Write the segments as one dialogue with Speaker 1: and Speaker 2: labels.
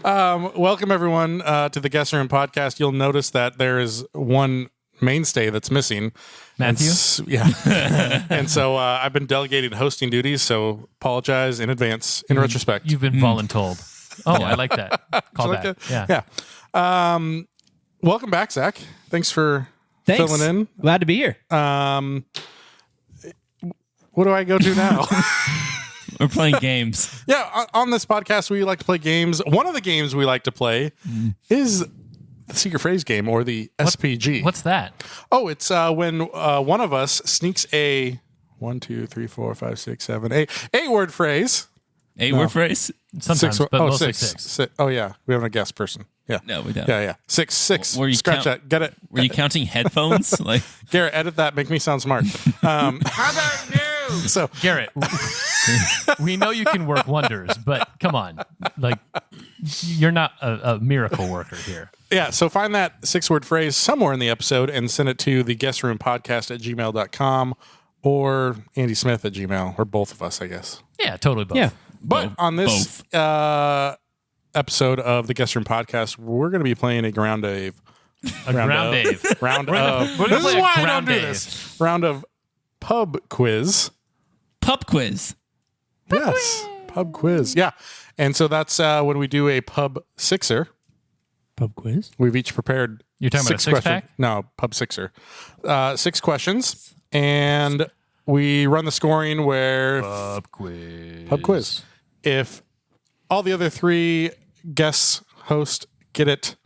Speaker 1: Welcome, everyone, to the Guest Room podcast. You'll notice that there is one mainstay that's missing.
Speaker 2: Matthew?
Speaker 1: And so I've been delegating hosting duties, so apologize in advance, in retrospect.
Speaker 2: You've been voluntold. Oh, I like that. Call
Speaker 1: Like
Speaker 2: back.
Speaker 1: that? Yeah. Welcome back, Zach. Thanks for filling in.
Speaker 3: Glad to be here.
Speaker 1: What do I go to now?
Speaker 4: We're playing games.
Speaker 1: Yeah, on this podcast, we like to play games. One of the games we like to play is the secret phrase game, or the SPG.
Speaker 2: What's that?
Speaker 1: Oh, it's when one of us sneaks a 1, 2, 3, 4, 5, 6, 7, 8 word phrase.
Speaker 4: 8-word phrase?
Speaker 2: Sometimes, but mostly six.
Speaker 1: Oh, yeah. We have a guest person. Yeah.
Speaker 4: No, we don't.
Speaker 1: Yeah. Six.
Speaker 4: Were you
Speaker 1: Scratch that. Get it.
Speaker 4: Were you counting headphones? Like,
Speaker 1: Garrett, edit that. Make me sound smart.
Speaker 5: How about you?
Speaker 1: So,
Speaker 2: Garrett, we know you can work wonders, but come on. Like, you're not a miracle worker here.
Speaker 1: yeah. So find that 6-word phrase somewhere in the episode and send it to the guestroom@gmail.com or Andy Smith at Gmail, or both of us, I guess.
Speaker 2: Yeah, totally both.
Speaker 3: Yeah.
Speaker 1: But on this episode of the Guest Room podcast, we're going to be playing a round of.
Speaker 2: A ground Dave.
Speaker 1: Round
Speaker 2: We're
Speaker 1: of.
Speaker 2: gonna
Speaker 1: This
Speaker 2: play
Speaker 1: is
Speaker 2: a
Speaker 1: why I don't
Speaker 2: ground
Speaker 1: do
Speaker 2: Dave.
Speaker 1: this. Round of pub quiz.
Speaker 4: pub quiz.
Speaker 1: Yes. Pub quiz. Yeah. And so that's when we do a pub sixer.
Speaker 3: Pub quiz.
Speaker 1: We've each prepared.
Speaker 2: You're talking about a six-pack?
Speaker 1: No, pub sixer. 6 questions. And we run the scoring where.
Speaker 2: Pub quiz.
Speaker 1: Pub quiz. If all the other 3 guest hosts get it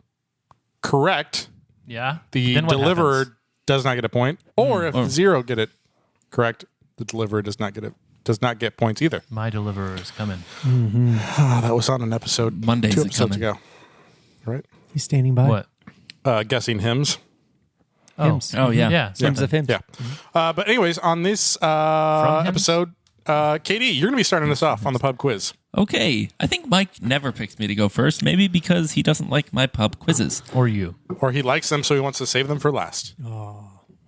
Speaker 1: correct,
Speaker 2: Yeah.
Speaker 1: the
Speaker 2: Then what
Speaker 1: deliverer
Speaker 2: happens?
Speaker 1: does not get a point. Or if 0 get it correct, the deliverer does not get points either.
Speaker 2: My deliverer is coming.
Speaker 1: That was on an episode
Speaker 4: Mondays
Speaker 1: 2
Speaker 4: are
Speaker 1: episodes
Speaker 4: coming.
Speaker 1: ago. Right?
Speaker 3: He's standing by.
Speaker 2: What?
Speaker 1: Guessing hymns.
Speaker 3: Hymns.
Speaker 4: Oh, yeah.
Speaker 2: Yeah.
Speaker 3: Hymns of hymns.
Speaker 1: Yeah. But anyways, on this
Speaker 2: hymns?
Speaker 1: episode, KD, you're going to be starting us off on the pub quiz.
Speaker 4: Okay. I think Mike never picks me to go first, maybe because he doesn't like my pub quizzes.
Speaker 2: Or you.
Speaker 1: Or he likes them, so he wants to save them for last.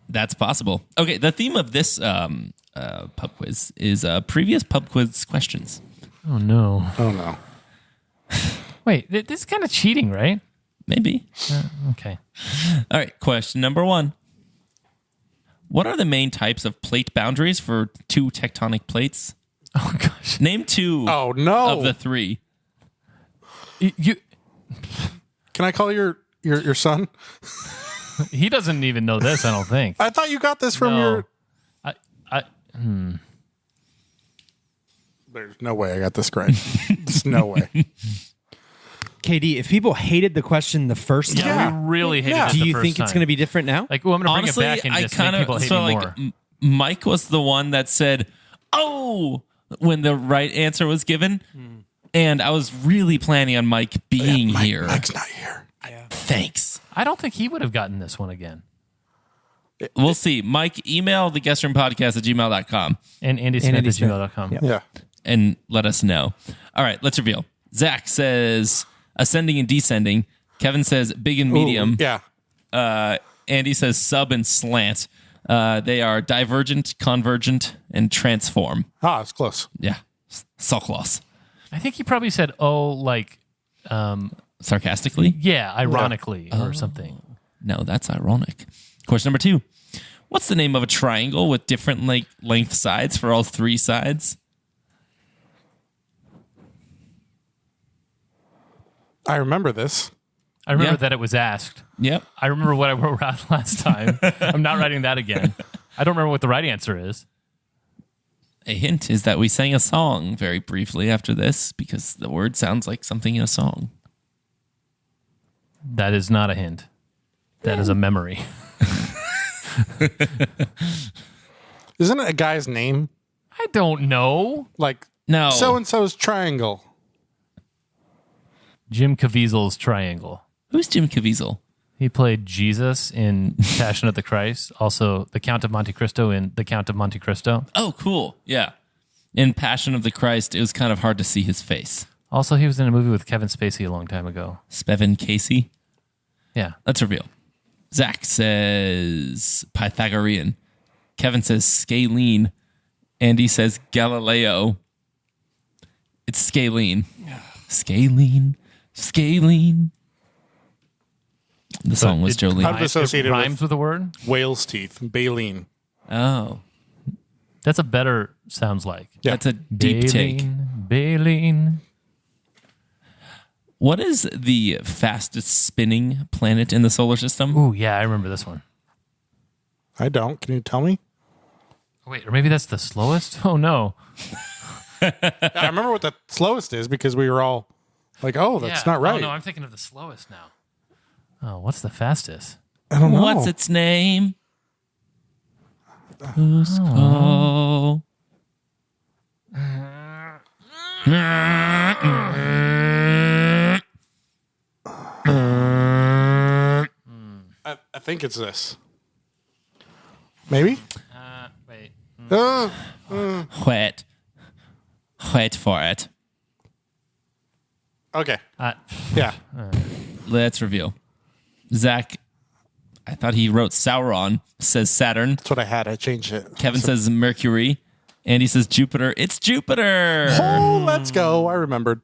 Speaker 4: That's possible. Okay, the theme of this pub quiz is previous pub quiz questions.
Speaker 2: Oh, no.
Speaker 1: Oh, no.
Speaker 2: Wait, this is kind of cheating, right?
Speaker 4: Maybe.
Speaker 2: Okay.
Speaker 4: All right, question number 1. What are the main types of plate boundaries for 2 tectonic plates?
Speaker 2: Oh, gosh.
Speaker 4: Name 2
Speaker 1: Oh, no.
Speaker 4: of the 3.
Speaker 2: You.
Speaker 1: Can I call your son?
Speaker 2: He doesn't even know this, I don't think.
Speaker 1: I thought you got this from
Speaker 2: No.
Speaker 1: your... There's no way I got this correct. There's no way.
Speaker 3: KD, if people hated the question the first time,
Speaker 2: Yeah, we really hated it
Speaker 3: do
Speaker 2: the
Speaker 3: you
Speaker 2: first
Speaker 3: think it's
Speaker 2: time.
Speaker 3: going to be different now?
Speaker 2: Like, well, I'm going to bring
Speaker 4: Honestly,
Speaker 2: it back and
Speaker 4: I
Speaker 2: just make
Speaker 4: kind
Speaker 2: people
Speaker 4: of
Speaker 2: hate
Speaker 4: so
Speaker 2: me
Speaker 4: like
Speaker 2: more.
Speaker 4: Mike was the one that said, "Oh," when the right answer was given, and I was really planning on Mike being here.
Speaker 1: Mike's not here.
Speaker 4: Thanks.
Speaker 2: I don't think he would have gotten this one again.
Speaker 4: We'll see. Mike, email the guestroompodcast@gmail.com
Speaker 2: And Andy Smith at
Speaker 3: Andy Smith.
Speaker 2: gmail.com.
Speaker 1: Yeah.
Speaker 4: and let us know. All right, let's reveal. Zach says ascending and descending. Kevin says big and medium.
Speaker 1: Yeah.
Speaker 4: Andy says sub and slant. They are divergent, convergent, and transform.
Speaker 1: Ah, it's close.
Speaker 4: Yeah. So close.
Speaker 2: I think he probably said, like,
Speaker 4: Sarcastically?
Speaker 2: yeah, ironically or something.
Speaker 4: No, that's ironic. Question number 2. What's the name of a triangle with different length sides for all 3 sides?
Speaker 1: I remember this.
Speaker 2: I remember
Speaker 4: Yeah.
Speaker 2: that it was asked.
Speaker 4: Yep.
Speaker 2: I remember what I wrote out last time. I'm not writing that again. I don't remember what the right answer is.
Speaker 4: A hint is that we sang a song very briefly after this because the word sounds like something in a song.
Speaker 2: That is not a hint. That is a memory.
Speaker 1: Isn't it a guy's name?
Speaker 2: I don't know.
Speaker 1: Like,
Speaker 4: No.
Speaker 1: so-and-so's triangle.
Speaker 2: Jim Caviezel's Triangle.
Speaker 4: Who's Jim Caviezel?
Speaker 2: He played Jesus in Passion of the Christ. Also, the Count of Monte Cristo in The Count of Monte Cristo.
Speaker 4: Oh, cool. Yeah. In Passion of the Christ, it was kind of hard to see his face.
Speaker 2: Also, he was in a movie with Kevin Spacey a long time ago.
Speaker 4: Spevin Casey.
Speaker 2: Yeah.
Speaker 4: Let's reveal. Zach says Pythagorean. Kevin says scalene. Andy says Galileo. It's scalene. Scalene. The song was Jolene.
Speaker 1: I've associated
Speaker 2: It rhymes with a word.
Speaker 1: whale's teeth, baleen.
Speaker 4: Oh,
Speaker 2: That's a better sounds like.
Speaker 1: Yeah.
Speaker 4: that's a deep take.
Speaker 2: Baleen.
Speaker 4: What is the fastest spinning planet in the solar system?
Speaker 2: Ooh, yeah, I remember this one.
Speaker 1: I don't. Can you tell me?
Speaker 2: Wait, or maybe that's the slowest? Oh, no.
Speaker 1: I remember what the slowest is because we were all like, "Oh, that's not right."
Speaker 2: Oh, no, I'm thinking of the slowest now. Oh, what's the fastest?
Speaker 1: I don't know.
Speaker 4: What's its name? Cusco.
Speaker 1: I think it's this. Maybe.
Speaker 2: Wait.
Speaker 4: Wait for it.
Speaker 1: Okay.
Speaker 2: Uh,
Speaker 1: Yeah.
Speaker 4: Let's reveal. Zach, I thought he wrote Sauron, says Saturn.
Speaker 1: That's what I had. I changed it.
Speaker 4: Kevin says Mercury. Andy says Jupiter. It's Jupiter.
Speaker 1: Oh, let's go. I remembered.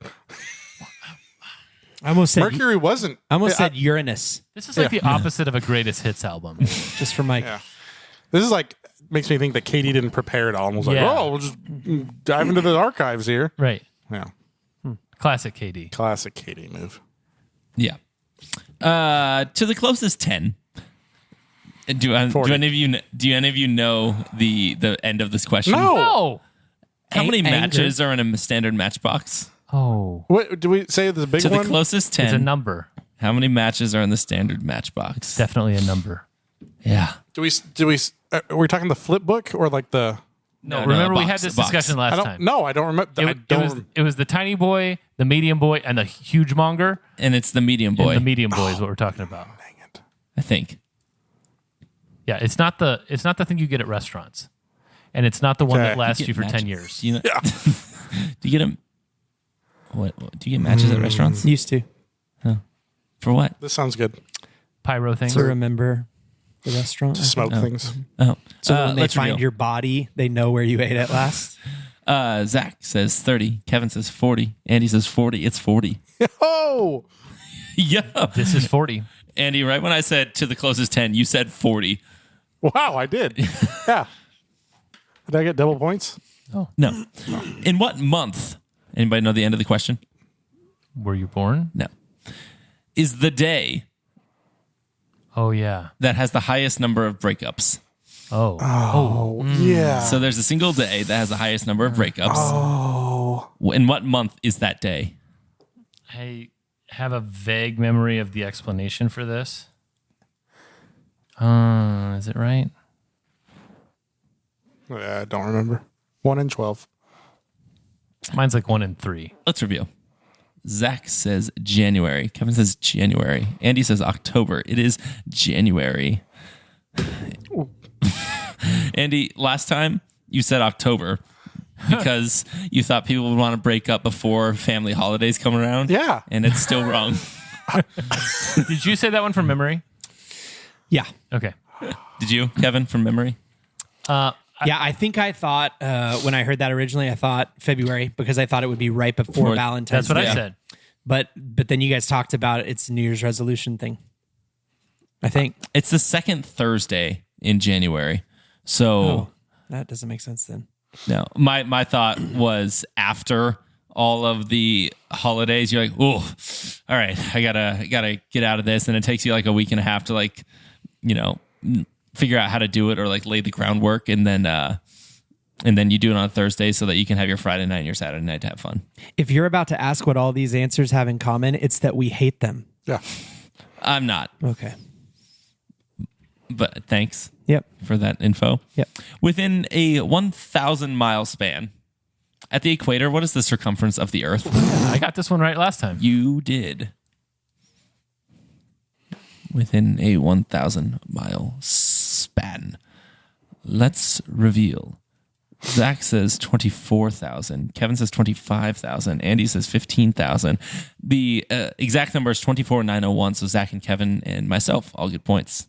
Speaker 3: I almost said
Speaker 1: Mercury wasn't.
Speaker 3: I almost said Uranus,
Speaker 2: this is like the opposite of a greatest hits album.
Speaker 3: just for my.
Speaker 1: Yeah. This is like, makes me think that Katie didn't prepare it all and was like,
Speaker 2: Yeah.
Speaker 1: "Oh, we'll just dive into the archives here."
Speaker 2: Right.
Speaker 1: Yeah.
Speaker 2: Classic KD.
Speaker 1: Classic Katie move.
Speaker 4: Yeah. To the closest 10. Do any
Speaker 1: 40.
Speaker 4: of you know the end of this question?
Speaker 1: No.
Speaker 2: Oh.
Speaker 4: How many
Speaker 3: Anger.
Speaker 4: matches are in a standard matchbox?
Speaker 2: Oh.
Speaker 1: What do we say? The big
Speaker 4: To
Speaker 1: one.
Speaker 4: the closest
Speaker 2: It's a
Speaker 4: 10.
Speaker 2: number.
Speaker 4: How many matches are in the standard matchbox?
Speaker 2: Definitely a number.
Speaker 4: Yeah.
Speaker 1: Do we? Are we talking the flip book or like the?
Speaker 4: No,
Speaker 2: Remember,
Speaker 4: a
Speaker 2: we
Speaker 4: box,
Speaker 2: had this
Speaker 4: a box.
Speaker 2: discussion
Speaker 1: I
Speaker 2: last
Speaker 1: don't.
Speaker 2: time.
Speaker 1: No, I don't remember. I don't.
Speaker 2: It was the tiny boy, the medium boy, and the huge monger.
Speaker 4: And it's the medium boy,
Speaker 2: And the medium boy is what we're talking about.
Speaker 1: Dang it.
Speaker 4: I think.
Speaker 2: Yeah, it's not the thing you get at restaurants, and it's not the one
Speaker 1: Okay.
Speaker 2: that lasts
Speaker 4: Get
Speaker 2: you for
Speaker 4: matches.
Speaker 2: 10 years.
Speaker 4: You know, do you get them? What do you get matches at restaurants?
Speaker 3: Used to
Speaker 4: For what?
Speaker 1: This sounds good.
Speaker 2: Pyro things.
Speaker 3: to remember the restaurant.
Speaker 1: Smoke things.
Speaker 4: Oh,
Speaker 3: So when they
Speaker 4: let's
Speaker 3: find
Speaker 4: reveal.
Speaker 3: your body, they know where you ate at last.
Speaker 4: Zach says 30. Kevin says 40. Andy says 40. It's 40.
Speaker 1: Oh,
Speaker 4: Yeah.
Speaker 2: This is 40.
Speaker 4: Andy, right when I said to the closest 10, you said 40.
Speaker 1: wow! I did. Yeah. Did I get double points?
Speaker 4: No. In what month? Anybody know the end of the question?
Speaker 2: Were you born?
Speaker 4: No. Is the day
Speaker 2: Oh, yeah.
Speaker 4: that has the highest number of breakups.
Speaker 2: Oh.
Speaker 1: Oh, yeah.
Speaker 4: So there's a single day that has the highest number of breakups.
Speaker 1: Oh,
Speaker 4: In what month is that day?
Speaker 2: I have a vague memory of the explanation for this. Is it right?
Speaker 1: yeah, I don't remember. 1 in 12.
Speaker 2: Mine's like 1 in 3.
Speaker 4: Let's review. Zach says January. Kevin says January. Andy says October. It is January. Andy, last time you said October because you thought people would want to break up before family holidays come around.
Speaker 1: Yeah.
Speaker 4: And it's still wrong.
Speaker 2: Did you say that one from memory?
Speaker 3: Yeah.
Speaker 2: Okay.
Speaker 4: Did you, Kevin, from memory?
Speaker 3: Yeah, I think I thought when I heard that originally, I thought February because I thought it would be right before Valentine's.
Speaker 2: That's what
Speaker 3: Day.
Speaker 2: I said.
Speaker 3: But then you guys talked about it's a New Year's resolution thing. I think.
Speaker 4: It's the second Thursday in January. So
Speaker 3: Oh, that doesn't make sense then.
Speaker 4: no, my thought was after all of the holidays, you're like, oh, all right, I gotta get out of this, and it takes you like a week and a half to like, figure out how to do it or like lay the groundwork, and then you do it on Thursday so that you can have your Friday night and your Saturday night to have fun.
Speaker 3: If you're about to ask what all these answers have in common, it's that we hate them.
Speaker 1: Yeah.
Speaker 4: I'm not,
Speaker 3: Okay.
Speaker 4: but thanks
Speaker 3: Yep.
Speaker 4: for that info.
Speaker 3: Yep.
Speaker 4: Within a 1,000 mile span at the equator, what is the circumference of the Earth?
Speaker 2: I got this one right last time.
Speaker 4: You did. Within a 1,000 mile span. Let's reveal. Zach says 24,000. Kevin says 25,000. Andy says 15,000. The exact number is 24,901. So Zach and Kevin and myself all get points.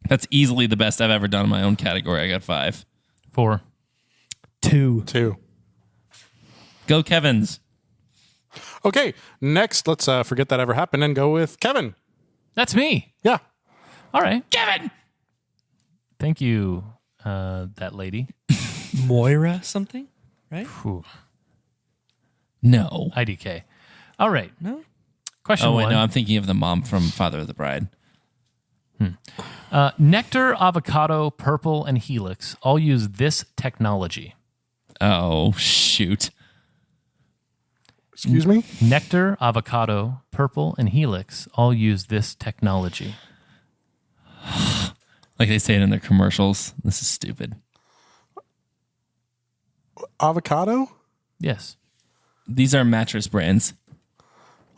Speaker 4: That's easily the best I've ever done in my own category. I got 5.
Speaker 2: 4.
Speaker 3: 2.
Speaker 1: 2.
Speaker 4: Go Kevin's.
Speaker 1: Okay, next, let's forget that ever happened and go with Kevin.
Speaker 2: That's me.
Speaker 1: Yeah.
Speaker 2: All right. Kevin. Thank you, that lady.
Speaker 3: Moira something, right?
Speaker 2: Whew.
Speaker 4: No.
Speaker 2: IDK. All right.
Speaker 3: No.
Speaker 2: Question
Speaker 4: Oh, wait,
Speaker 2: one.
Speaker 4: no. I'm thinking of the mom from Father of the Bride.
Speaker 2: Nectar, avocado, purple, and helix all use this technology.
Speaker 4: Oh, shoot.
Speaker 1: Excuse me?
Speaker 2: Nectar, avocado, purple, and helix all use this technology.
Speaker 4: Like they say it in their commercials. This is stupid.
Speaker 1: Avocado?
Speaker 2: Yes.
Speaker 4: These are mattress brands.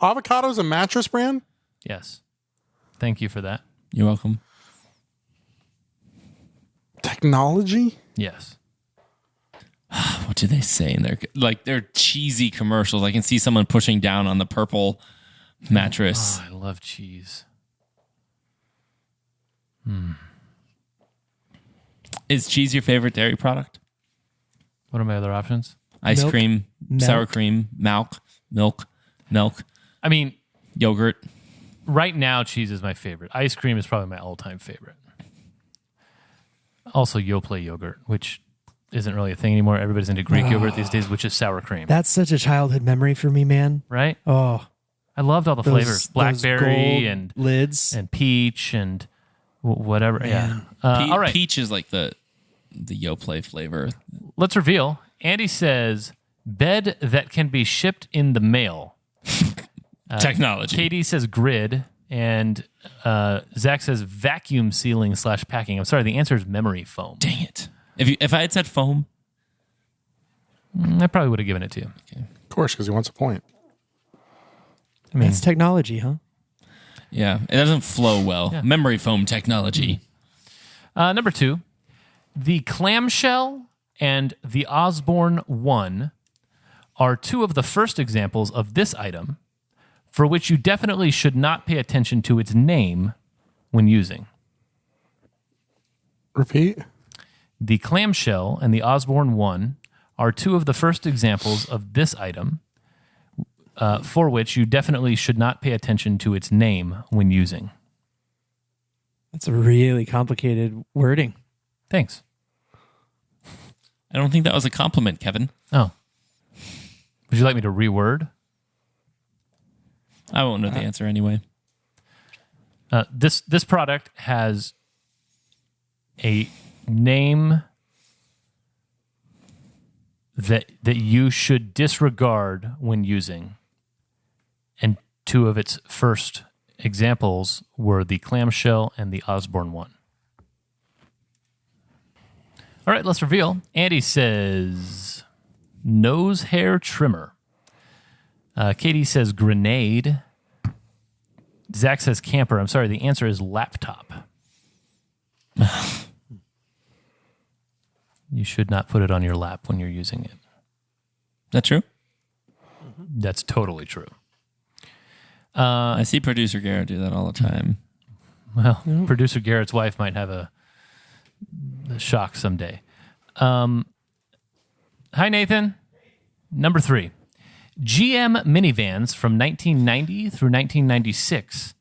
Speaker 1: Avocado's a mattress brand?
Speaker 2: Yes. Thank you for that.
Speaker 4: You're welcome.
Speaker 1: Technology?
Speaker 2: Yes.
Speaker 4: What do they say in their they're cheesy commercials? I can see someone pushing down on the purple mattress.
Speaker 2: Oh, I love cheese.
Speaker 4: Is cheese your favorite dairy product?
Speaker 2: What are my other options?
Speaker 4: Ice
Speaker 3: Milk.
Speaker 4: cream, sour cream, milk,
Speaker 2: I mean,
Speaker 4: yogurt.
Speaker 2: right now, cheese is my favorite. Ice cream is probably my all-time favorite. Also, Yoplait yogurt, which isn't really a thing anymore. Everybody's into Greek yogurt these days, which is sour cream.
Speaker 3: That's such a childhood memory for me, man.
Speaker 2: Right?
Speaker 3: Oh,
Speaker 2: I loved all the flavors.
Speaker 3: those
Speaker 2: Blackberry
Speaker 3: gold
Speaker 2: and
Speaker 3: lids.
Speaker 2: peach and whatever. Yeah. All right.
Speaker 4: Peach is like the Yoplait flavor.
Speaker 2: Let's reveal. Andy says, bed that can be shipped in the mail.
Speaker 4: Technology.
Speaker 2: Katie says grid. And Zach says vacuum sealing / packing. I'm sorry, the answer is memory foam.
Speaker 4: Dang it. If I had said foam.
Speaker 2: I probably would have given it to you.
Speaker 1: Of course, because he wants a point.
Speaker 2: I mean,
Speaker 3: That's technology, huh?
Speaker 4: Yeah, it doesn't flow well.
Speaker 2: Yeah.
Speaker 4: Memory foam technology.
Speaker 2: number 2, the clamshell and the Osborne 1 are 2 of the first examples of this item for which you definitely should not pay attention to its name when using.
Speaker 1: Repeat.
Speaker 2: The clamshell and the Osborne 1 are 2 of the first examples of this item for which you definitely should not pay attention to its name when using.
Speaker 3: That's a really complicated wording.
Speaker 2: Thanks.
Speaker 4: I don't think that was a compliment, Kevin.
Speaker 2: Oh. Would you like me to reword?
Speaker 4: I won't know the answer anyway.
Speaker 2: This product has a name that you should disregard when using. And 2 of its first examples were the clamshell and the Osborne 1. All right, let's reveal. Andy says nose hair trimmer. Katie says grenade. Zach says camper. I'm sorry, the answer is laptop. You should not put it on your lap when you're using it.
Speaker 4: Is that true?
Speaker 2: That's totally true.
Speaker 4: I see producer Garrett do that all the time.
Speaker 2: Well, producer Garrett's wife might have a shock someday. Hi, Nathan. Number 3. GM minivans from 1990 through 1996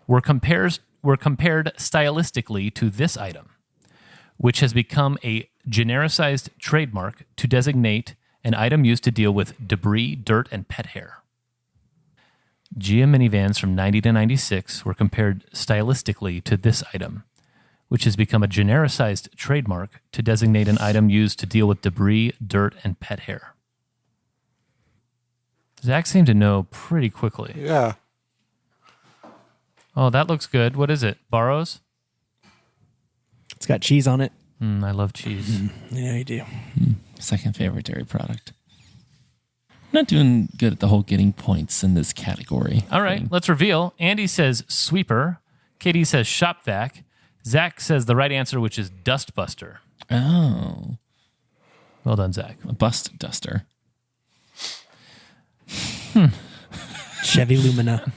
Speaker 2: were compared stylistically to this item, which has become a genericized trademark to designate an item used to deal with debris, dirt, and pet hair. GM minivans from 90 to 96 were compared stylistically to this item, which has become a genericized trademark to designate an item used to deal with debris, dirt, and pet hair. Zach seemed to know pretty quickly.
Speaker 1: Yeah.
Speaker 2: Oh, that looks good. What is it? Barrows?
Speaker 3: It's got cheese on it.
Speaker 2: I love cheese.
Speaker 3: Yeah, you do.
Speaker 4: Second favorite dairy product. Not doing good at the whole getting points in this category.
Speaker 2: All right, let's reveal. Andy says sweeper. Katie says shop vac. Zach says the right answer, which is dustbuster.
Speaker 4: Oh.
Speaker 2: Well done, Zach.
Speaker 4: A bust duster.
Speaker 3: Chevy Lumina.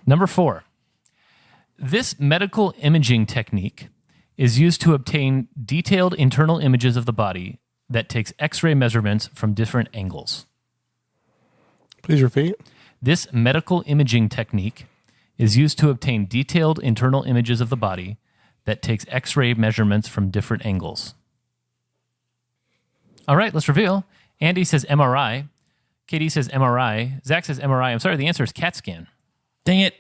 Speaker 2: Number 4. This medical imaging technique is used to obtain detailed internal images of the body that takes X-ray measurements from different angles.
Speaker 1: Please repeat.
Speaker 2: This medical imaging technique is used to obtain detailed internal images of the body that takes X-ray measurements from different angles. All right, let's reveal. Andy says MRI. Katie says MRI. Zach says MRI. I'm sorry, the answer is CAT scan.
Speaker 4: Dang it.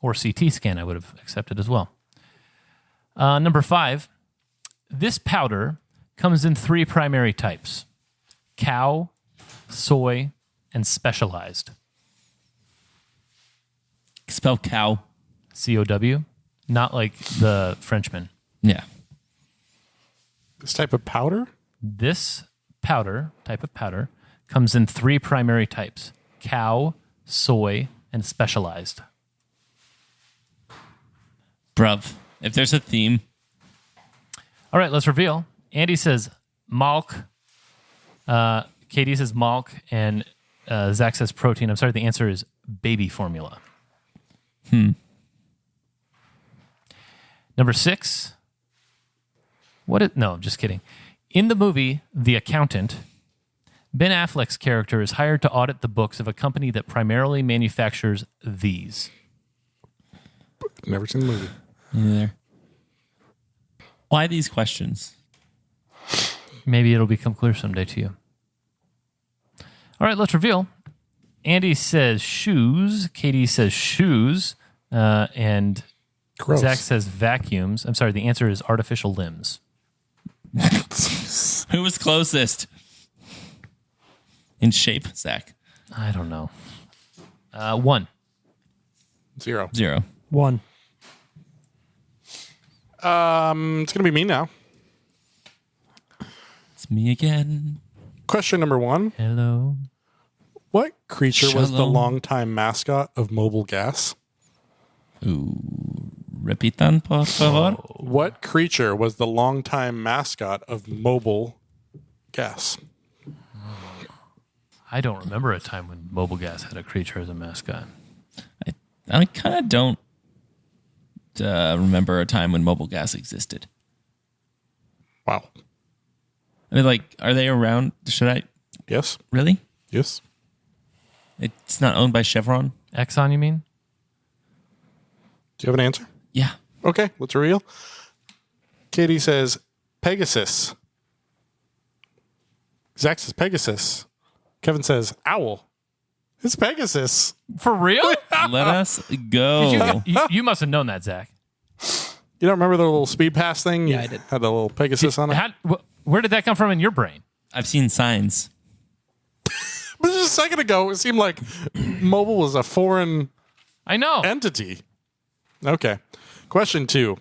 Speaker 2: Or CT scan, I would have accepted as well. Number 5. This powder comes in 3 primary types: cow, soy, and specialized.
Speaker 4: Spell cow.
Speaker 2: COW, not like the Frenchman.
Speaker 4: Yeah.
Speaker 1: This type of powder?
Speaker 2: This type of powder, comes in 3 primary types: cow, soy, and specialized.
Speaker 4: Bruv. If there's a theme.
Speaker 2: All right, let's reveal. Andy says malk. Katie says malk. And Zach says protein. I'm sorry, the answer is baby formula. Number 6. No, I'm just kidding. In the movie The Accountant, Ben Affleck's character is hired to audit the books of a company that primarily manufactures these.
Speaker 1: Never seen the movie.
Speaker 4: Neither. Why these questions?
Speaker 2: Maybe it'll become clear someday to you. All right, let's reveal. Andy says shoes. Katie says shoes. And
Speaker 1: Gross.
Speaker 2: Zach says vacuums. I'm sorry, the answer is artificial limbs.
Speaker 4: Who was closest? In shape, Zach.
Speaker 2: I don't know. 1.
Speaker 1: 0.
Speaker 4: 0.
Speaker 3: 1.
Speaker 1: It's going to be me now.
Speaker 4: It's me again.
Speaker 1: Question number 1.
Speaker 2: Hello.
Speaker 1: What creature was the
Speaker 4: Shalom.
Speaker 1: longtime mascot of Mobile Gas?
Speaker 4: Repitan, por favor.
Speaker 1: What creature was the longtime mascot of Mobile Gas?
Speaker 2: I don't remember a time when Mobile Gas had a creature as a mascot.
Speaker 4: I kind of don't remember a time when Mobile Gas existed.
Speaker 1: Wow.
Speaker 4: I mean, like, are they around? Should I?
Speaker 1: Yes.
Speaker 4: Really?
Speaker 1: Yes.
Speaker 4: It's not owned by Chevron?
Speaker 2: Exxon, you mean?
Speaker 1: Do you have an answer?
Speaker 4: Yeah.
Speaker 1: Okay, let's reveal. Katie says Pegasus. Zach says Pegasus. Kevin says owl. It's Pegasus.
Speaker 2: For real?
Speaker 4: Let us go.
Speaker 2: you must have known that, Zach.
Speaker 1: You don't remember the little speed pass thing?
Speaker 3: Yeah, I did.
Speaker 1: Had the little Pegasus on it.
Speaker 2: Where did that come from in your brain?
Speaker 4: I've seen signs.
Speaker 1: But just a second ago, it seemed like mobile was a foreign
Speaker 2: I know.
Speaker 1: entity. Okay. Question 2.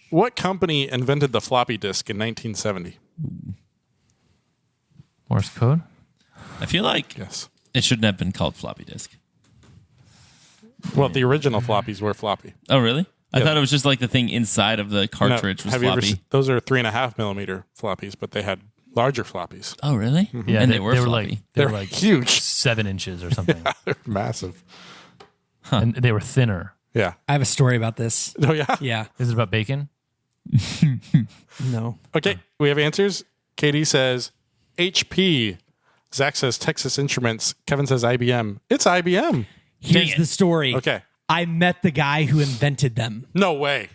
Speaker 1: What company invented the floppy disk in 1970?
Speaker 2: Morse code?
Speaker 4: I feel like
Speaker 1: Yes.
Speaker 4: it shouldn't have been called floppy disk.
Speaker 1: Well, the original floppies were floppy.
Speaker 4: Oh, really? I
Speaker 1: Yeah.
Speaker 4: thought it was just like the thing inside of the cartridge was
Speaker 1: have you ever
Speaker 4: floppy.
Speaker 1: those are 3.5 millimeter floppies, but they had larger floppies.
Speaker 4: Oh, really?
Speaker 2: Yeah,
Speaker 4: And they were floppy.
Speaker 2: like
Speaker 1: They're
Speaker 2: like
Speaker 1: huge.
Speaker 2: 7 inches or something.
Speaker 1: They're massive.
Speaker 2: And they were thinner.
Speaker 1: Yeah.
Speaker 3: I have a story about this.
Speaker 1: Oh, yeah?
Speaker 3: Yeah.
Speaker 2: Is it about bacon?
Speaker 3: No.
Speaker 1: Okay, we have answers. Katie says HP. Zach says Texas Instruments. Kevin says IBM. It's IBM.
Speaker 3: Here's
Speaker 4: it.
Speaker 3: the story.
Speaker 1: Okay.
Speaker 3: I met the guy who invented them.
Speaker 1: No way.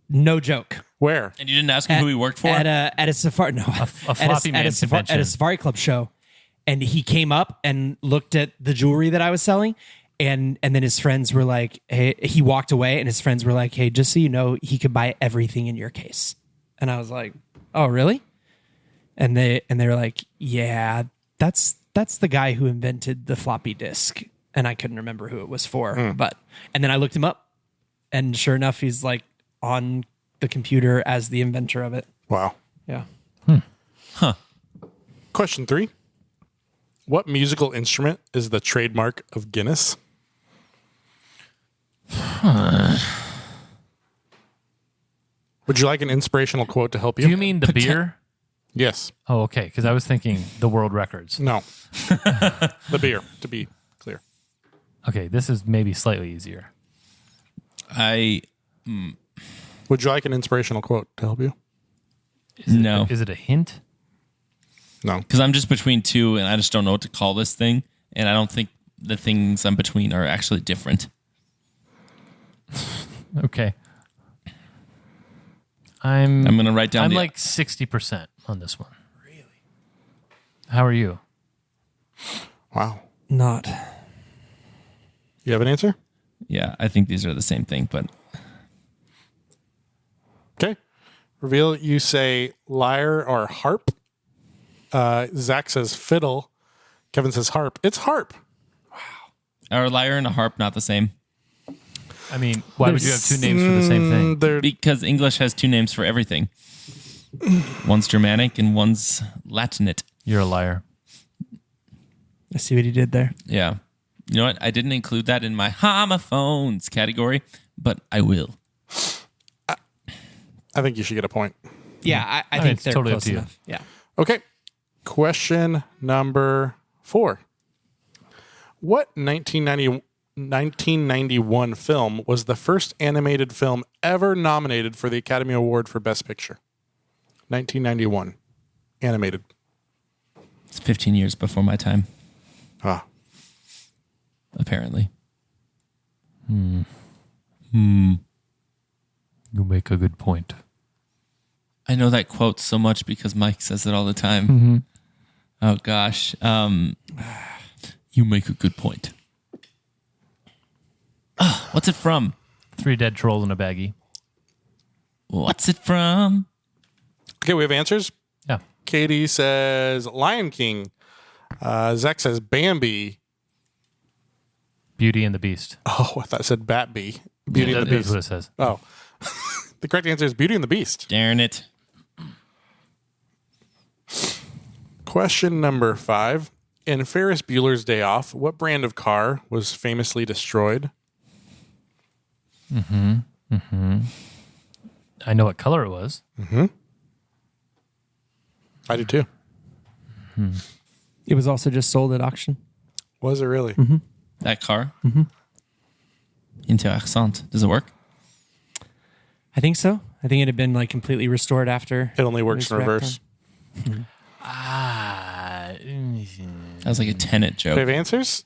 Speaker 3: No joke.
Speaker 1: Where?
Speaker 4: And you didn't ask him who he worked for?
Speaker 3: At a safari. No,
Speaker 2: a floppy man convention.
Speaker 3: at a Safari Club show, and he came up and looked at the jewelry that I was selling, and then his friends were like, "Hey," he walked away, and his friends were like, "Hey, just so you know, he could buy everything in your case." And I was like, "Oh, really?" And they were like, "Yeah, that's the guy who invented the floppy disk." And I couldn't remember who it was for, and then I looked him up, and sure enough, he's like on the computer as the inventor of it.
Speaker 1: Wow.
Speaker 3: Yeah.
Speaker 1: Question 3. What musical instrument is the trademark of Guinness? Would you like an inspirational quote to help you?
Speaker 2: Do you mean the beer?
Speaker 1: Yes.
Speaker 2: Oh, okay. Because I was thinking the world records.
Speaker 1: No. The beer, to be clear.
Speaker 2: Okay, this is maybe slightly easier.
Speaker 1: Would you like an inspirational quote to help you?
Speaker 2: Is
Speaker 4: No.
Speaker 2: Is it a hint?
Speaker 1: No.
Speaker 4: Because I'm just between two, and I just don't know what to call this thing. And I don't think the things I'm between are actually different.
Speaker 2: Okay. I'm
Speaker 4: going to write down
Speaker 2: I'm
Speaker 4: the...
Speaker 2: like 60% on this one. Really? How are you?
Speaker 1: Wow.
Speaker 3: Not.
Speaker 1: You have an answer?
Speaker 4: Yeah, I think these are the same thing, but...
Speaker 1: Okay. Reveal, you say lyre or harp. Zach says fiddle. Kevin says harp. It's harp.
Speaker 4: Are a lyre and a harp not the same?
Speaker 2: I mean, why would you have two names for the same thing?
Speaker 1: They're,
Speaker 4: Because English has two names for everything. One's Germanic and one's Latinate.
Speaker 2: You're a liar.
Speaker 3: I see what he did there.
Speaker 4: Yeah. You know what? I didn't include that in my homophones category, but I will.
Speaker 1: I think you should get a point.
Speaker 3: Yeah, I
Speaker 2: mean,
Speaker 3: think
Speaker 2: it's
Speaker 3: they're
Speaker 2: totally up
Speaker 3: close
Speaker 2: to you.
Speaker 3: enough. Yeah.
Speaker 1: Okay. Question number 4. What 1991 film was the first animated film ever nominated for the Academy Award for Best Picture? 1991. Animated.
Speaker 4: It's 15 years before my time,
Speaker 1: Ah.
Speaker 4: apparently.
Speaker 2: You make a good point.
Speaker 4: I know that quote so much because Mike says it all the time. Oh, gosh. You make a good point. What's it from?
Speaker 2: 3 dead trolls in a baggie.
Speaker 4: What's it from?
Speaker 1: Okay, we have answers.
Speaker 2: Yeah.
Speaker 1: Katie says Lion King. Zach says Bambi.
Speaker 2: Beauty and the Beast.
Speaker 1: Oh, I thought it said Batby. Beauty and the
Speaker 2: That is
Speaker 1: Beast.
Speaker 2: what it says.
Speaker 1: Oh. The correct answer is Beauty and the Beast.
Speaker 4: Darn it.
Speaker 1: Question number 5. In Ferris Bueller's Day Off, what brand of car was famously destroyed?
Speaker 2: I know what color it was.
Speaker 1: I do too.
Speaker 3: It was also just sold at auction.
Speaker 1: Was it really?
Speaker 4: That car? Interessant. Does it work?
Speaker 3: I think so. I think it had been like completely restored after.
Speaker 1: It only works in
Speaker 3: was wrapped
Speaker 1: reverse.
Speaker 4: That was like a Tenet joke.
Speaker 1: Do we have answers?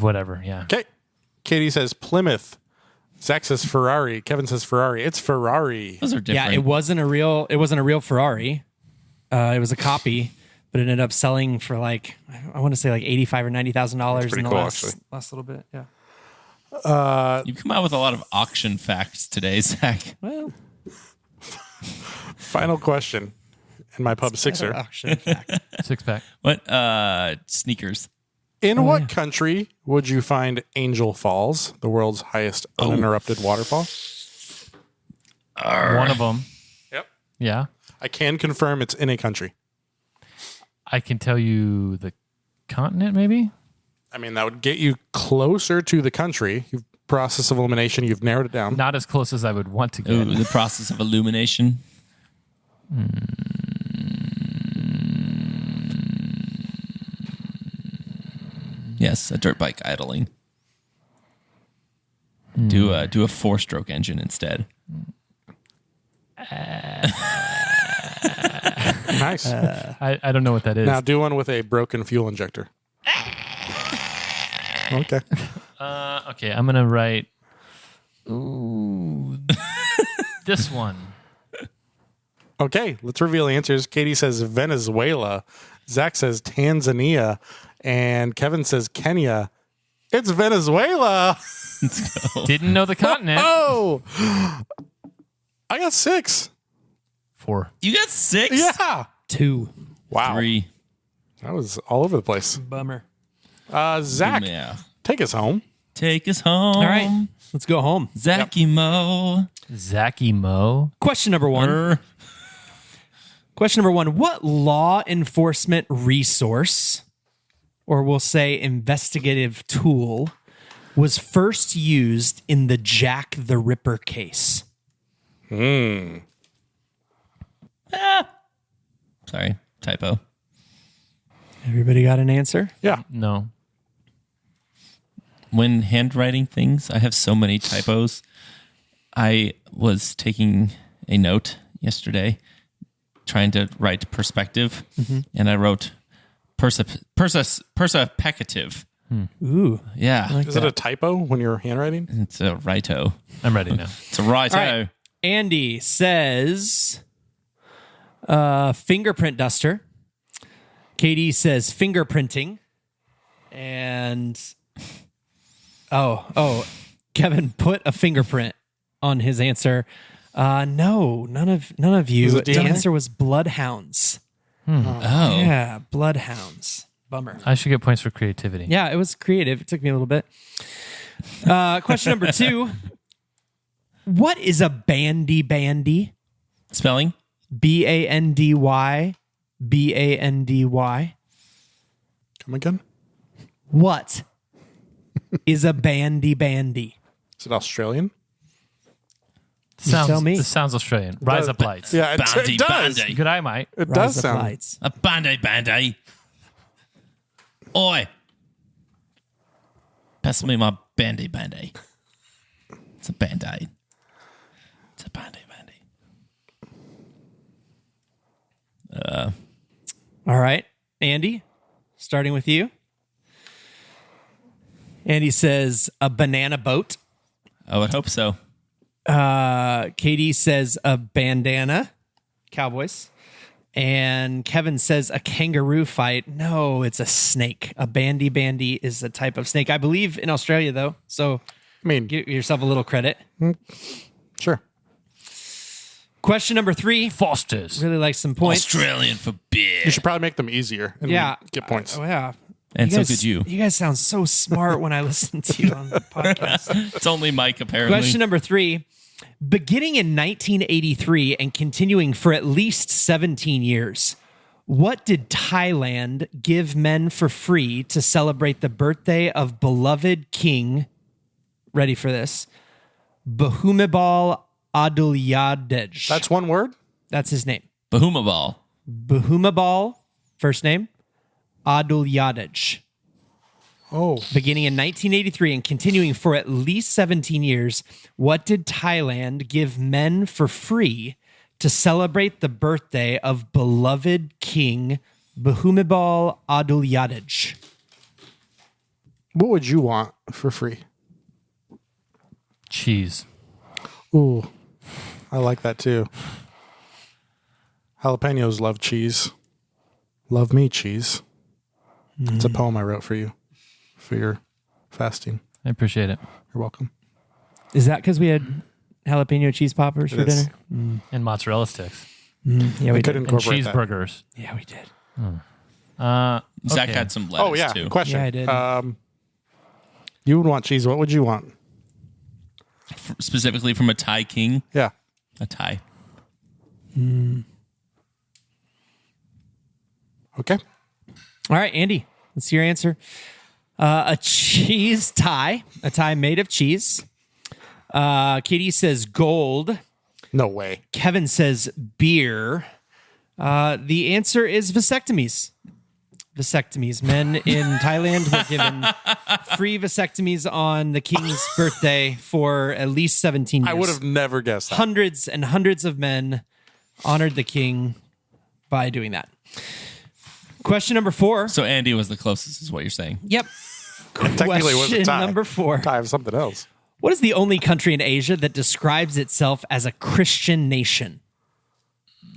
Speaker 2: Whatever, yeah.
Speaker 1: Okay. Katie says Plymouth. Zach says Ferrari. Kevin says Ferrari. It's Ferrari.
Speaker 4: Those are different.
Speaker 3: Yeah, it wasn't a real Ferrari. It was a copy, but it ended up selling for like I want to say like $85,000 or $90,000
Speaker 1: pretty
Speaker 3: in the
Speaker 1: cool,
Speaker 3: last
Speaker 1: actually.
Speaker 3: little bit. Yeah.
Speaker 4: You've come out with a lot of auction facts today, Zach.
Speaker 3: Well,
Speaker 1: Final question in my pub sixer.
Speaker 3: auction fact.
Speaker 2: 6-pack.
Speaker 4: What? Sneakers.
Speaker 1: In what country would you find Angel Falls, the world's highest uninterrupted waterfall?
Speaker 2: One of them.
Speaker 1: Yep.
Speaker 2: Yeah.
Speaker 1: I can confirm it's in a country.
Speaker 2: I can tell you the continent, maybe?
Speaker 1: I mean, that would get you closer to the country. You've process of elimination. You've narrowed it down.
Speaker 2: Not as close as I would want to get.
Speaker 4: Ooh, the process of illumination. Yes, a dirt bike idling. Do a 4-stroke engine instead.
Speaker 1: Nice.
Speaker 2: I don't know what that is.
Speaker 1: Now do one with a broken fuel injector. Okay.
Speaker 2: Okay, I'm going to write this one.
Speaker 1: Okay, let's reveal the answers. Katie says Venezuela. Zach says Tanzania. And Kevin says Kenya. It's Venezuela.
Speaker 2: Didn't know the continent.
Speaker 1: Oh, I got 6.
Speaker 2: 4.
Speaker 4: You got 6?
Speaker 1: Yeah.
Speaker 3: 2.
Speaker 1: Wow.
Speaker 4: 3.
Speaker 1: That was all over the place.
Speaker 3: Bummer.
Speaker 1: Zach,
Speaker 4: Yeah.
Speaker 1: take us home.
Speaker 4: Take us home.
Speaker 3: All right, let's go home.
Speaker 4: Zachy Mo.
Speaker 2: Zachy Mo.
Speaker 3: Question number 1. Question number 1. What law enforcement resource, or we'll say investigative tool, was first used in the Jack the Ripper case?
Speaker 4: Sorry, typo.
Speaker 3: Everybody got an answer?
Speaker 1: Yeah.
Speaker 2: No.
Speaker 4: When handwriting things, I have so many typos. I was taking a note yesterday trying to write perspective, and I wrote perspective.
Speaker 3: Ooh.
Speaker 4: Yeah.
Speaker 1: Is it a typo when you're handwriting?
Speaker 4: It's a righto.
Speaker 2: I'm ready now.
Speaker 4: It's a righto.
Speaker 3: All right. Andy says fingerprint duster. Katie says fingerprinting. And Kevin put a fingerprint on his answer. No, none of you.
Speaker 1: Was it
Speaker 3: The
Speaker 1: DNA?
Speaker 3: answer was bloodhounds.
Speaker 4: Oh.
Speaker 3: Yeah, bloodhounds. Bummer.
Speaker 2: I should get points for creativity.
Speaker 3: Yeah, it was creative. It took me a little bit. Question number 2. What is a bandy?
Speaker 4: Spelling?
Speaker 3: Bandy. Bandy.
Speaker 1: Come again?
Speaker 3: What is a bandy?
Speaker 1: Is it Australian?
Speaker 3: Tell me.
Speaker 2: This sounds Australian. Rise up lights.
Speaker 1: Yeah, it
Speaker 4: Bandy,
Speaker 1: does.
Speaker 4: bandy.
Speaker 2: Good eye, mate.
Speaker 1: It
Speaker 3: Rise
Speaker 1: does
Speaker 3: Up
Speaker 1: sound.
Speaker 3: Lights.
Speaker 4: A bandy. Oi. Pass me my bandy. It's a band-aid. It's a bandy.
Speaker 3: All right, Andy, starting with you. Andy says a banana boat.
Speaker 4: I would hope so.
Speaker 3: Katie says a bandana. Cowboys. And Kevin says a kangaroo fight. No, it's a snake. A bandy is a type of snake. I believe in Australia, though. So
Speaker 1: I mean,
Speaker 3: give yourself a little credit.
Speaker 1: sure.
Speaker 3: Question number 3.
Speaker 2: Fosters.
Speaker 3: Really like some points.
Speaker 4: Australian for beer.
Speaker 1: You should probably make them easier and
Speaker 3: Yeah.
Speaker 1: get points.
Speaker 3: Yeah.
Speaker 4: And
Speaker 3: You
Speaker 4: so
Speaker 3: guys-
Speaker 4: could you.
Speaker 3: You guys sound so smart when I listen to you on the podcast.
Speaker 4: It's only Mike, apparently.
Speaker 3: Question number 3. Beginning in 1983 and continuing for at least 17 years, what did Thailand give men for free to celebrate the birthday of beloved king? Ready for this? Bhumibol Adulyadej.
Speaker 1: That's one word?
Speaker 3: That's his name.
Speaker 4: Bahuma ball.
Speaker 3: Bhumibol, first name, Adulyadej.
Speaker 1: Oh.
Speaker 3: Beginning in 1983 and continuing for at least 17 years, what did Thailand give men for free to celebrate the birthday of beloved king Bhumibol Adulyadej?
Speaker 1: What would you want for free?
Speaker 2: Cheese.
Speaker 1: Ooh. I like that too. Jalapenos love cheese. Love me cheese. It's a poem I wrote for you for your fasting.
Speaker 2: I appreciate it.
Speaker 1: You're welcome.
Speaker 3: Is that because we had jalapeno cheese poppers for
Speaker 1: It is.
Speaker 3: dinner?
Speaker 2: And mozzarella sticks.
Speaker 3: Yeah, we
Speaker 1: could
Speaker 3: did.
Speaker 2: And
Speaker 1: incorporate that.
Speaker 2: cheeseburgers.
Speaker 3: Yeah, we did.
Speaker 4: Zach
Speaker 2: Okay.
Speaker 4: had some lettuce,
Speaker 1: Oh, yeah.
Speaker 4: too.
Speaker 1: Question.
Speaker 3: Yeah, I did.
Speaker 1: You would want cheese. What would you want?
Speaker 4: Specifically from a Thai king.
Speaker 1: Yeah.
Speaker 4: A Thai.
Speaker 1: Okay.
Speaker 3: All right, Andy, let's see your answer. A cheese tie, a tie made of cheese. Katie says gold.
Speaker 1: No way.
Speaker 3: Kevin says beer. The answer is vasectomies. Vasectomies. Men in Thailand were given free vasectomies on the king's birthday for at least 17 years.
Speaker 1: I would have never guessed that.
Speaker 3: Hundreds and hundreds of men honored the king by doing that. Question number 4.
Speaker 4: So Andy was the closest, is what you're saying.
Speaker 3: Yep.
Speaker 1: Technically, it was a
Speaker 3: Question
Speaker 1: tie.
Speaker 3: number 4.
Speaker 1: Tie of something else.
Speaker 3: What is the only country in Asia that describes itself as a Christian nation?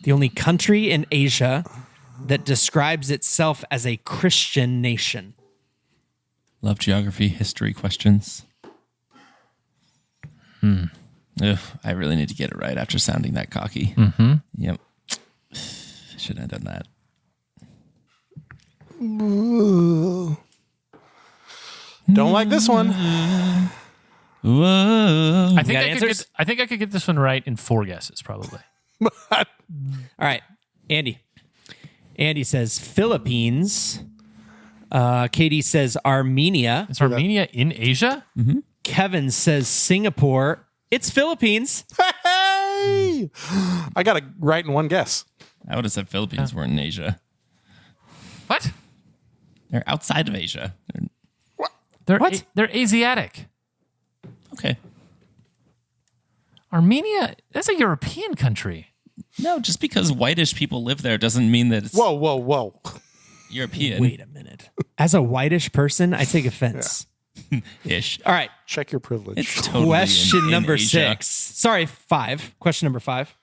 Speaker 3: The only country in Asia that describes itself as a Christian nation.
Speaker 4: Love geography, history questions. Ugh, I really need to get it right after sounding that cocky. Mm-hmm. Yep. Should have done that.
Speaker 1: Don't like this one.
Speaker 4: Whoa.
Speaker 2: I think
Speaker 3: got
Speaker 2: I
Speaker 3: answers?
Speaker 2: could get this one right in 4 guesses, probably.
Speaker 3: All right, Andy. Andy says Philippines. Katie says Armenia.
Speaker 2: Is Armenia in Asia?
Speaker 3: Kevin says Singapore. It's Philippines.
Speaker 1: Hey! I got it right in one guess.
Speaker 4: I would have said Philippines weren't in Asia.
Speaker 2: What?
Speaker 4: They're outside of Asia.
Speaker 2: They're
Speaker 3: What?
Speaker 2: They're Asiatic.
Speaker 4: Okay.
Speaker 2: Armenia, that's a European country.
Speaker 4: No, just because whitish people live there doesn't mean that it's
Speaker 1: Whoa.
Speaker 4: European.
Speaker 3: Wait a minute. As a whitish person, I take offense.
Speaker 4: Ish.
Speaker 3: All right.
Speaker 1: Check your privilege.
Speaker 4: It's totally
Speaker 3: Question
Speaker 4: in
Speaker 3: number
Speaker 4: Asia.
Speaker 3: 6. Sorry, 5. Question number 5.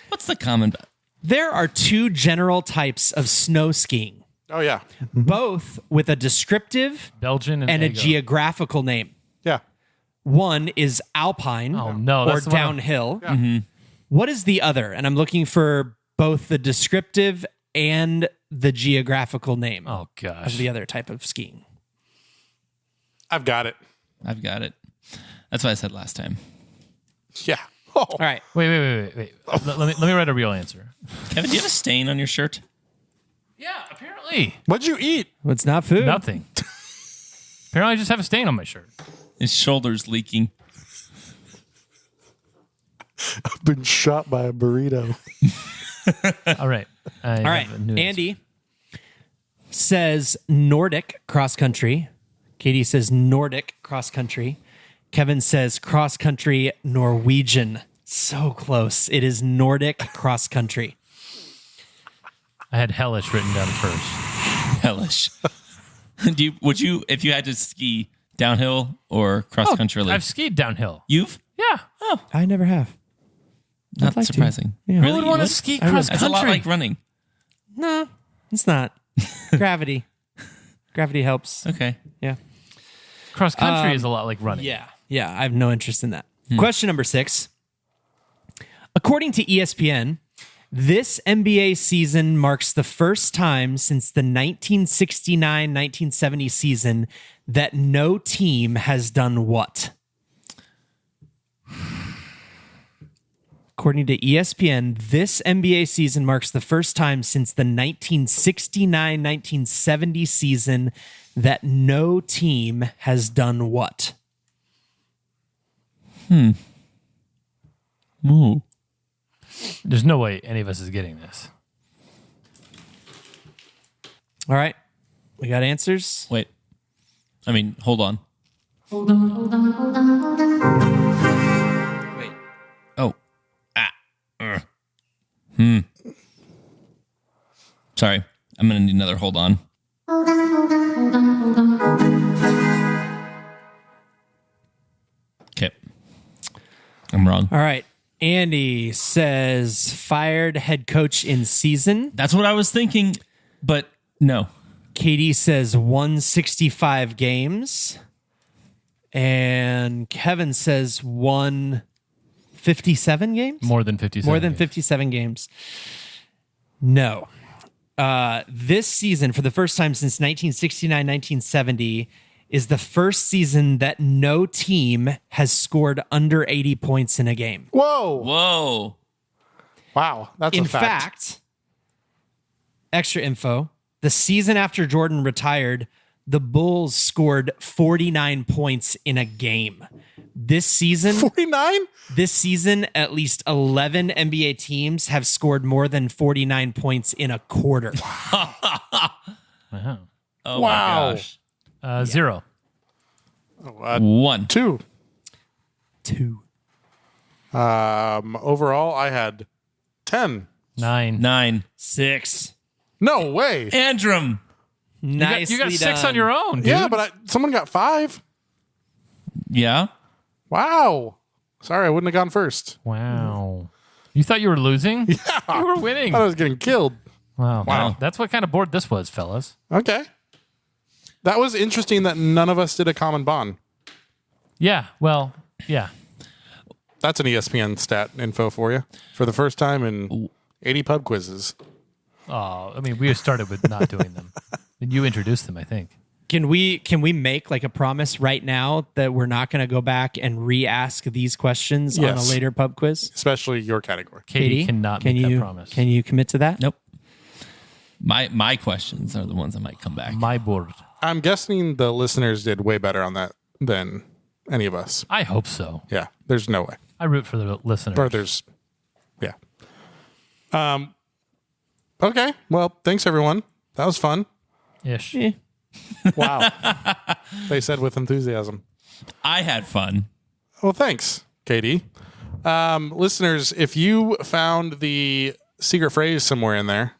Speaker 4: What's the common?
Speaker 3: There are 2 general types of snow skiing,
Speaker 1: Oh, yeah.
Speaker 3: both with a descriptive
Speaker 2: Belgian and
Speaker 3: and a
Speaker 2: Ego.
Speaker 3: geographical name.
Speaker 1: Yeah.
Speaker 3: One is alpine
Speaker 2: Oh, no,
Speaker 3: or
Speaker 2: that's the one I'm-
Speaker 3: downhill. What is the other? And I'm looking for both the descriptive and the geographical name
Speaker 2: Oh
Speaker 3: of
Speaker 2: gosh.
Speaker 3: the other type of skiing.
Speaker 1: I've got it.
Speaker 4: I've got it. That's what I said last time.
Speaker 1: Yeah. Oh.
Speaker 3: All right.
Speaker 2: Wait. Let me write a real answer.
Speaker 4: Kevin, do you have a stain on your shirt?
Speaker 2: Yeah, apparently
Speaker 1: What'd you eat?
Speaker 3: Well, it's not food.
Speaker 2: nothing. Apparently, I just have a stain on my shirt.
Speaker 4: His shoulder's leaking.
Speaker 1: I've been shot by a burrito.
Speaker 2: All right.
Speaker 3: All right. Andy says Nordic cross country. Katie says Nordic cross country. Kevin says cross country Norwegian. So close. It is Nordic cross country.
Speaker 2: I had hellish written down first.
Speaker 4: Hellish. Would you, if you had to ski downhill or cross country?
Speaker 2: I've skied downhill.
Speaker 4: You've?
Speaker 2: Yeah.
Speaker 3: I never have.
Speaker 4: Not
Speaker 3: like to.
Speaker 4: surprising.
Speaker 3: Yeah.
Speaker 4: Really?
Speaker 2: Who would
Speaker 4: You
Speaker 2: want to ski
Speaker 3: I would.
Speaker 2: cross
Speaker 4: That's a lot
Speaker 2: country?
Speaker 4: like running.
Speaker 3: No, it's not. Gravity. Gravity helps.
Speaker 4: Okay.
Speaker 3: Yeah.
Speaker 2: Cross country is a lot like running.
Speaker 3: Yeah. Yeah. I have no interest in that. Question number 6. According to ESPN, this NBA season marks the first time since the 1969-1970 season that no team has done what? According to ESPN, this NBA season marks the first time since the 1969-1970 season that no team has done what?
Speaker 4: Ooh.
Speaker 2: There's no way any of us is getting this.
Speaker 3: All right. We got answers?
Speaker 4: Wait. I mean, hold on. Wait. Oh. Sorry. I'm going to need another hold on. Okay. I'm wrong.
Speaker 3: All right. Andy says fired head coach in season.
Speaker 4: That's what I was thinking, but no.
Speaker 3: Katie says 165 games. And Kevin says 157 games?
Speaker 2: More than 57.
Speaker 3: More than
Speaker 2: games.
Speaker 3: 57 games. No. This season, for the first time since 1969-1970, is the first season that no team has scored under 80 points in a game.
Speaker 1: Whoa.
Speaker 4: Whoa.
Speaker 1: Wow. That's
Speaker 3: In
Speaker 1: a fact.
Speaker 3: fact, extra info, the season after Jordan retired, the Bulls scored 49 points in a game. This season,
Speaker 1: 49?
Speaker 3: at least 11 NBA teams have scored more than 49 points in a quarter.
Speaker 2: Wow.
Speaker 4: Oh
Speaker 1: Wow.
Speaker 4: my gosh.
Speaker 2: 0.
Speaker 4: 1.
Speaker 1: 2.
Speaker 3: 2.
Speaker 1: Overall, I had 10.
Speaker 2: 9.
Speaker 4: 9.
Speaker 3: 6.
Speaker 1: No way.
Speaker 4: Andrew.
Speaker 3: Nicely
Speaker 2: You got 6
Speaker 3: done.
Speaker 2: on your own, dude.
Speaker 1: Yeah, but someone got 5.
Speaker 4: Yeah.
Speaker 1: Wow. Sorry, I wouldn't have gone first.
Speaker 2: Wow. You thought you were losing? Yeah. You were winning.
Speaker 1: I thought I was getting killed.
Speaker 2: Wow. That's what kind of board this was, fellas.
Speaker 1: Okay. That was interesting that none of us did a common bond.
Speaker 2: Yeah. Well, yeah.
Speaker 1: That's an ESPN stat info for you. For the first time in 80 pub quizzes.
Speaker 2: Oh, I mean, we started with not doing them. And you introduced them, I think.
Speaker 3: Can we make like a promise right now that we're not going to go back and re-ask these questions on a
Speaker 1: Yes.
Speaker 3: later pub quiz?
Speaker 1: Especially your category.
Speaker 2: Katie cannot
Speaker 3: can
Speaker 2: make
Speaker 3: you,
Speaker 2: that promise.
Speaker 3: Can you commit to that?
Speaker 4: Nope. My questions are the ones that might come back.
Speaker 2: My board.
Speaker 1: I'm guessing the listeners did way better on that than any of us.
Speaker 2: I hope so.
Speaker 1: Yeah, there's no way.
Speaker 2: I root for the listener.
Speaker 1: Or there's, yeah. Okay, well, thanks everyone. That was fun.
Speaker 2: Ish.
Speaker 1: Wow. They said with enthusiasm.
Speaker 4: I had fun.
Speaker 1: Well, thanks, Katie. Listeners, if you found the secret phrase somewhere in there,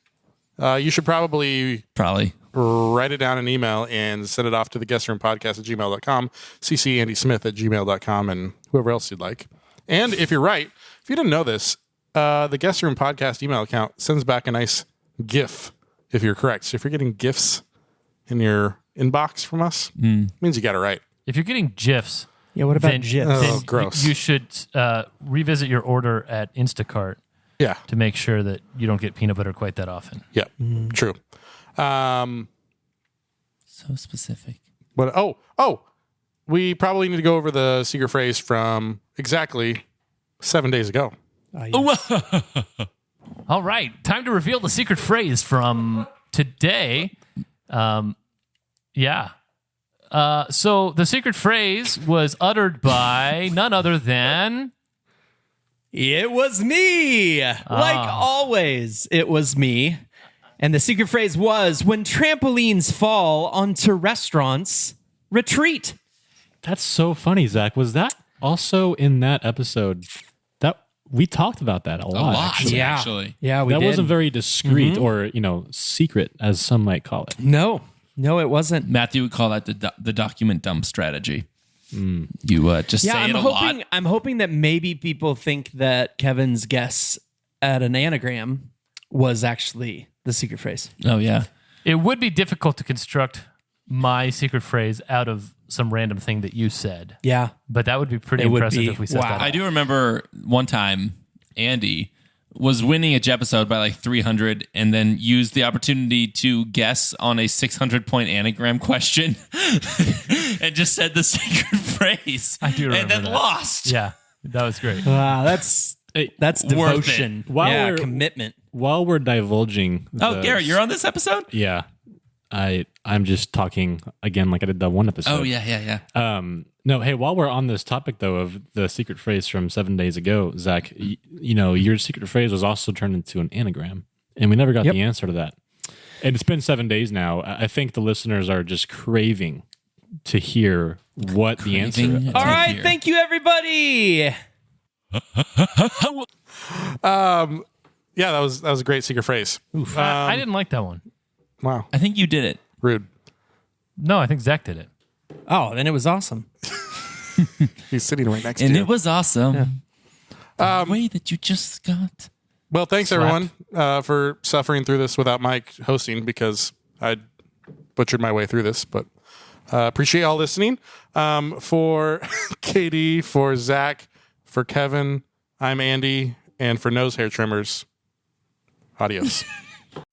Speaker 1: you should probably write it down in an email and send it off to the guestroom@gmail.com, CC Andy Smith at gmail.com, and whoever else you'd like. And if you're right, if you didn't know this, the Guest Room Podcast email account sends back a nice GIF if you're correct. So if you're getting GIFs in your inbox from us, it means you got it right.
Speaker 2: If you're getting GIFs,
Speaker 3: Yeah, what about
Speaker 2: then,
Speaker 3: GIFs?
Speaker 1: Oh,
Speaker 2: then
Speaker 1: gross.
Speaker 2: you should revisit your order at Instacart
Speaker 1: Yeah.
Speaker 2: to make sure that you don't get peanut butter quite that often.
Speaker 1: Yeah. True.
Speaker 4: So specific.
Speaker 1: But we probably need to go over the secret phrase from exactly 7 days ago.
Speaker 2: All right, time to reveal the secret phrase from today. So the secret phrase was uttered by none other than...
Speaker 3: It was me. Like always, it was me. And the secret phrase was, when trampolines fall onto restaurants, retreat.
Speaker 6: That's so funny, Zach. Was that also in that episode? That we talked about that a lot. Actually.
Speaker 4: Actually.
Speaker 3: Yeah, we
Speaker 6: That
Speaker 3: did.
Speaker 6: wasn't very discreet or secret, as some might call it.
Speaker 3: No, it wasn't.
Speaker 4: Matthew would call that the document dump strategy. You just say it a lot.
Speaker 3: I'm hoping that maybe people think that Kevin's guess at an anagram was actually the secret phrase.
Speaker 4: Oh, yeah.
Speaker 2: It would be difficult to construct my secret phrase out of some random thing that you said.
Speaker 3: Yeah.
Speaker 2: But that would be pretty
Speaker 3: It would
Speaker 2: impressive
Speaker 3: be.
Speaker 2: if we said
Speaker 3: Wow.
Speaker 2: that.
Speaker 4: I do remember one time Andy was winning each episode by like 300 and then used the opportunity to guess on a 600-point anagram question and just said the secret phrase.
Speaker 2: I do remember
Speaker 4: and then
Speaker 2: that.
Speaker 4: lost.
Speaker 2: Yeah, that was great.
Speaker 3: Wow, that's devotion.
Speaker 6: While
Speaker 3: yeah,
Speaker 6: we're-
Speaker 3: commitment.
Speaker 6: While we're divulging,
Speaker 4: Oh, Garrett, you're on this episode?
Speaker 6: Yeah, I'm just talking again like I did that one episode.
Speaker 4: Oh, yeah.
Speaker 6: No, hey, while we're on this topic though of the secret phrase from 7 days ago, Zach, your secret phrase was also turned into an anagram, and we never got the answer to that. And it's been 7 days now. I think the listeners are just craving to hear what the answer.
Speaker 4: Craving.
Speaker 3: All right,
Speaker 4: Here.
Speaker 3: thank you, everybody.
Speaker 1: Yeah, that was a great secret phrase.
Speaker 2: I didn't like that one.
Speaker 1: Wow.
Speaker 4: I think you did it.
Speaker 1: Rude.
Speaker 2: No, I think Zach did it.
Speaker 3: Oh, then it was awesome.
Speaker 1: He's sitting right next
Speaker 4: And
Speaker 1: to you.
Speaker 4: it was awesome. The way that you just got.
Speaker 1: Well, thanks everyone for suffering through this without Mike hosting because I butchered my way through this, but appreciate y'all listening. For Katie, for Zach, for Kevin, I'm Andy, and for Nose Hair Trimmers, adios.